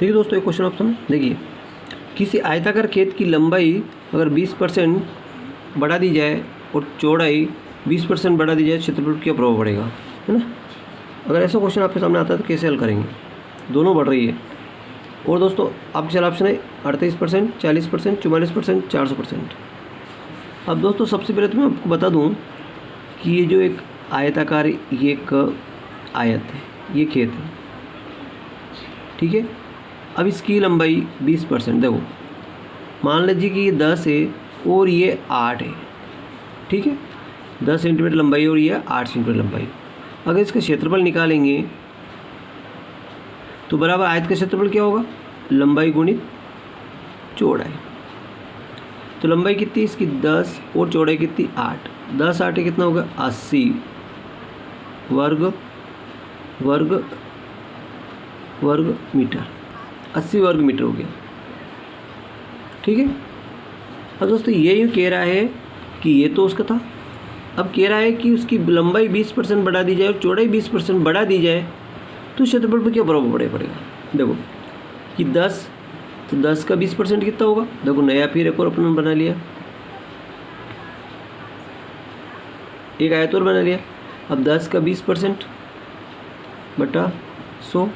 ठीक है दोस्तों, एक क्वेश्चन ऑप्शन देखिए, किसी आयताकार खेत की लंबाई अगर 20% बढ़ा दी जाए और चौड़ाई 20% बढ़ा दी जाए, क्षेत्रफल पर क्या प्रभाव पड़ेगा, है ना। अगर ऐसा क्वेश्चन आपके सामने आता है तो कैसे हल करेंगे, दोनों बढ़ रही है। और दोस्तों आपके चला ऑप्शन है 38%, 40%, 44%, 400%। अब दोस्तों सबसे पहले तो मैं आपको बता दूं कि ये जो एक आयताकार ये एक आयत है, ये खेत है, ठीक है। अब इसकी लंबाई 20%, देखो मान लीजिए कि ये 10 है और ये 8 है, ठीक है। 10 सेंटीमीटर लंबाई और ये 8 सेंटीमीटर लंबाई। अगर इसका क्षेत्रफल निकालेंगे तो बराबर आयत का क्षेत्रफल क्या होगा, लंबाई गुणित चौड़ाई। तो लंबाई कितनी इसकी 10 और चौड़ाई कितनी 8, 10 8 कितना होगा 80 वर्ग मीटर, 80 वर्ग मीटर हो गया, ठीक है। अब दोस्तों ये यूँ कह रहा है कि ये तो उसका था, अब कह रहा है कि उसकी लंबाई 20% बढ़ा दी जाए और चौड़ाई 20% बढ़ा दी जाए तो क्षेत्रफल पर क्या प्रभाव पड़ेगा। देखो कि 10, तो 10 का 20% कितना होगा, देखो नया फिर एक और अपन बना लिया, एक आयत और बना लिया। अब 10 का 20% बटा 100,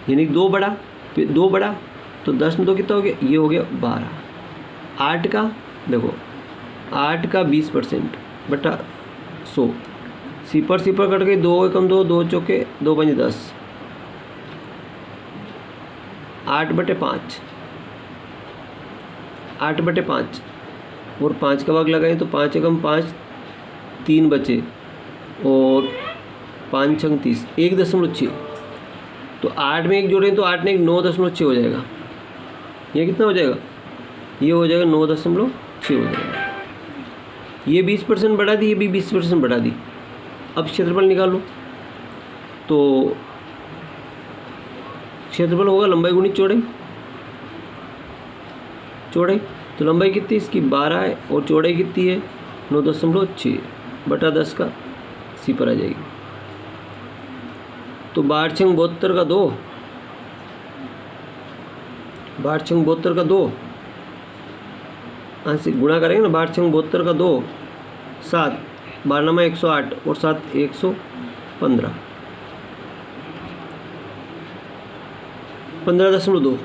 यानी 2 बढ़ा, फिर 2 बढ़ा तो 10 में 2 कितना हो गया, ये हो गया 12। 8 का देखो 8 का 20% बटा 100, सिपर कट गई, 2 एकम 2, 2 चौके 2 पंजे 10, 8/5, 8/5 और 5 का भाग लगाएं तो 5 एकम 5, 3 बचे और 5 छंग 30, 1.6। तो 8 में 1 जोड़ें तो 8 में 1 9.6 हो जाएगा। ये कितना हो जाएगा, ये हो जाएगा 9.6 हो जाएगा। ये 20% बढ़ा दी, ये भी 20% बढ़ा दी। अब क्षेत्रफल निकालो तो क्षेत्रफल होगा लंबाई गुणित चौड़ाई। तो लंबाई कितनी इसकी 12 है और चौड़ाई कितनी है 9.6 बटा 10 का सी पर आ जाएगी। तो 12 छंग 72 का 2, 12 छंग 72 का 2, से गुणा करेंगे ना, 12 छंग 72 का 2, 7, 12 में 108 और 7 115, 15.2।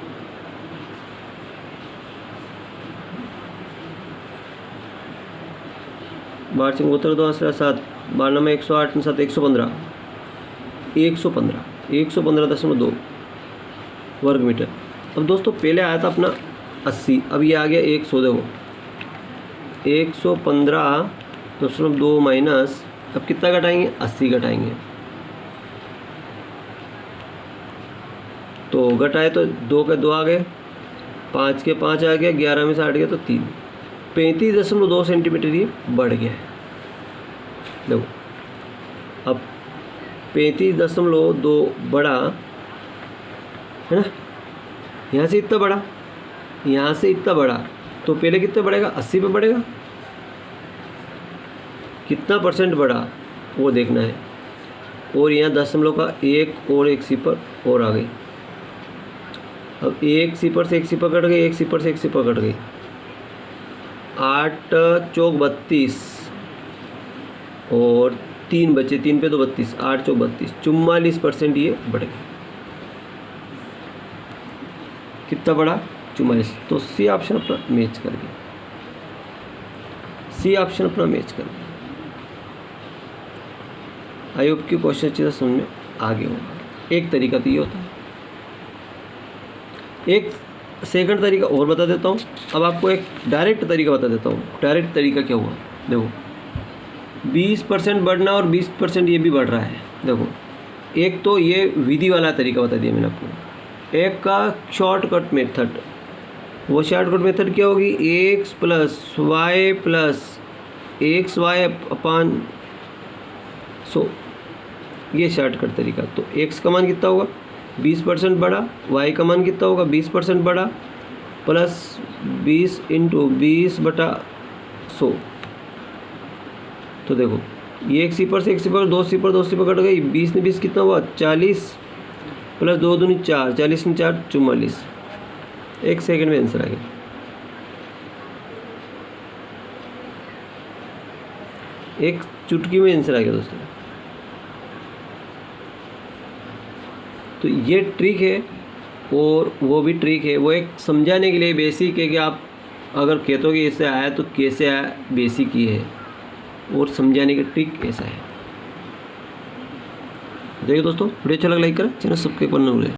बारह छंग 72 2 7, 12 में 108 7 115, 115.2 वर्ग मीटर। अब दोस्तों पहले आया था अपना 80, अब ये आ गया 100, देखो 115.2 माइनस, अब कितना घटाएंगे 80 घटाएंगे, तो घटाए तो 2 के 2 आ गए, 5 के 5 आ गया, 11 में से 8 गया तो 3, 35.2 सेंटीमीटर ये बढ़ गया है। देखो अब 35.2 बढ़ा है ना, यहाँ से इतना बढ़ा, यहाँ से इतना बढ़ा, तो पहले कितना बढ़ेगा 80 पे बढ़ेगा, कितना परसेंट बढ़ा वो देखना है। और यहाँ दशमलव का 1 और 1 सिपर और आ गई। अब 1 सिपर से 1 सिपर कट गई, 1 सिपर से 1 सिपर कट गई, 8 चौक 32 और 3 बचे, 3 पे तो 32, 8 चौक 32, 44% ये बढ़ गया। कितना बढ़ा 44। तो सी ऑप्शन अपना मैच कर गया, सी ऑप्शन अपना मैच कर गया। आई होप की क्वेश्चन अच्छी तरह समझ में आगे होगा। एक तरीका तो ये होता है, एक सेकंड तरीका और बता देता हूँ। अब आपको एक डायरेक्ट तरीका बता देता हूँ। डायरेक्ट तरीका क्या हुआ, देखो 20% बढ़ना और 20% ये भी बढ़ रहा है। देखो एक तो ये विधि वाला तरीका बता दिया मैंने आपको, एक का शॉर्टकट मेथड। वो शॉर्टकट मेथड क्या होगी, एक्स प्लस वाई अपान 100, ये शॉर्टकट तरीका। तो एक्स का मान कितना होगा 20% बढ़ा, वाई का मान कितना होगा 20% बढ़ा, प्लस 20 इंटू 20/100। तो देखो ये एक सिपर से एक सिपर, 2 सिपर कट गई, 20 ने 20 कितना हुआ 40, प्लस 2 दूनी 4, 40 × 4 44। 1 सेकंड में आंसर आ गया। एक चुटकी में आंसर आ गया दोस्तों। तो ये ट्रिक है और वो भी ट्रिक है, वो एक समझाने के लिए बेसिक है कि आप अगर कहते कि ऐसे आया तो कैसे आया, बेसिक ही है और समझाने का ट्रिक ऐसा है। देखिए दोस्तों, वीडियो अच्छा लगा लाइक करें, चैनल सब्सक्राइब करना भूलें।